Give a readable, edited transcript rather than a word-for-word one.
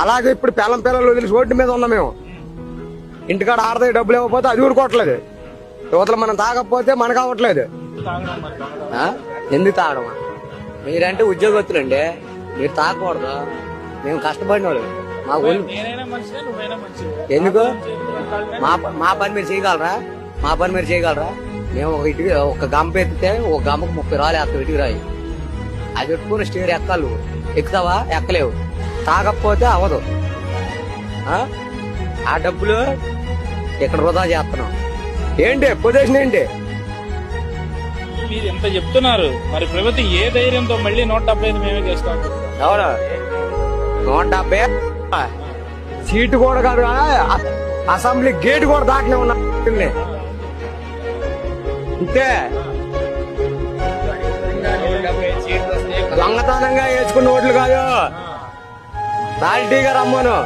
అలాగే ఇప్పుడు పిల్లలు వదిలేసి రోడ్డు మీద ఉన్నాం మేము. ఇంటికాడ ఆడతాయి డబ్బులు ఇవ్వకపోతే అది ఊరుకోవట్లేదు. యువతలు మనం తాగకపోతే మనకు అవ్వట్లేదు. ఎందుకు తాగడం? మీరంటే ఉద్యోగస్తులండి, మీరు తాగకూడదు. మేము కష్టపడిన వాళ్ళు. మా ఊళ్ళు ఎందుకు మా పని మీరు చేయగలరా? మా పని మీరు చేయగలరా? మేము ఒక గంప ఎత్తితే ఒక గంపకు 30 రాళ్ళు వేస్తాం. ఇటుకు రాయి అది పెట్టుకుని స్టీర్ ఎక్కాలి. ఎక్కుతావా? ఎక్కలేవు. తాగకపోతే అవదు. ఆ డబ్బులు ఇక్కడ వృధా చేస్తున్నాం. ఏంటి పొజిషన్ ఏంటి? మీరు ఎంత చెప్తున్నారు మరి? ప్రభుత్వం ఏ ధైర్యంతో మళ్ళీ 175 మేమే చేస్తాం? ఎవరు 170 సీటు కూడా కాదు, అసెంబ్లీ గేట్ కూడా దాటనే ఉన్నా. అంతే దొంగతనంగా వేసుకున్న ఓట్లు కాదు, క్వాలిటీగా రమ్మను.